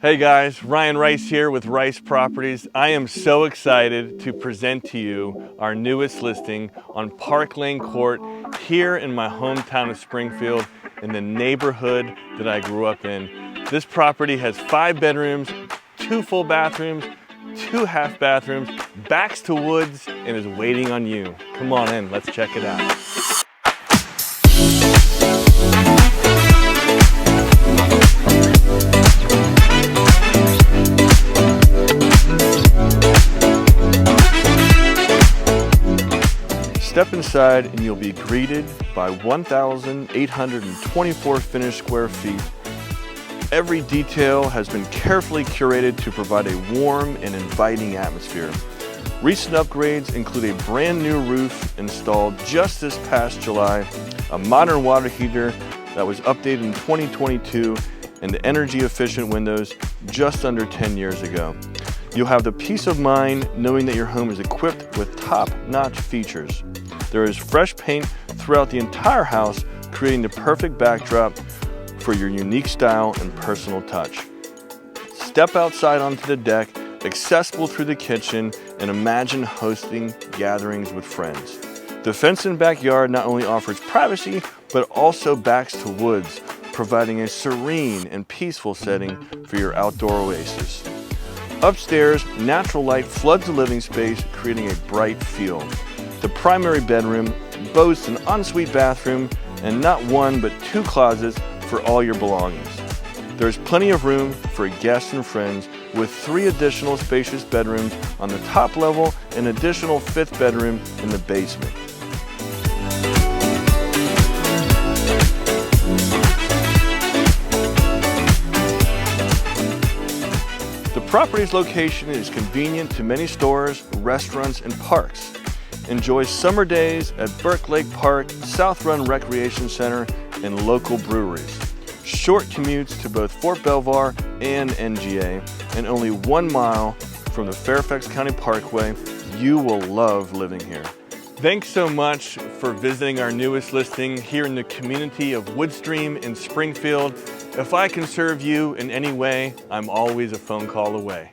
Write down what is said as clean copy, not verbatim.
Hey guys, Ryan Rice here with Rice Properties. I am so excited to present to you our newest listing on Park Lane Court here in my hometown of Springfield in the neighborhood that I grew up in. This property has 5 bedrooms, 2 full bathrooms, 2 half bathrooms, backs to woods, and is waiting on you. Come on in, let's check it out. Step inside and you'll be greeted by 1,824 finished square feet. Every detail has been carefully curated to provide a warm and inviting atmosphere. Recent upgrades include a brand new roof installed just this past July, a modern water heater that was updated in 2022, and the energy efficient windows just under 10 years ago. You'll have the peace of mind knowing that your home is equipped with top-notch features. There is fresh paint throughout the entire house, creating the perfect backdrop for your unique style and personal touch. Step outside onto the deck, accessible through the kitchen, and imagine hosting gatherings with friends. The fenced-in backyard not only offers privacy, but also backs to woods, providing a serene and peaceful setting for your outdoor oasis. Upstairs, natural light floods the living space, creating a bright feel. The primary bedroom boasts an ensuite bathroom and not 1 but 2 closets for all your belongings. There's plenty of room for guests and friends with 3 additional spacious bedrooms on the top level and an additional 5th bedroom in the basement. The property's location is convenient to many stores, restaurants, and parks. Enjoy summer days at Burke Lake Park, South Run Recreation Center, and local breweries. Short commutes to both Fort Belvoir and NGA, and only 1 mile from the Fairfax County Parkway. You will love living here. Thanks so much for visiting our newest listing here in the community of Woodstream in Springfield. If I can serve you in any way, I'm always a phone call away.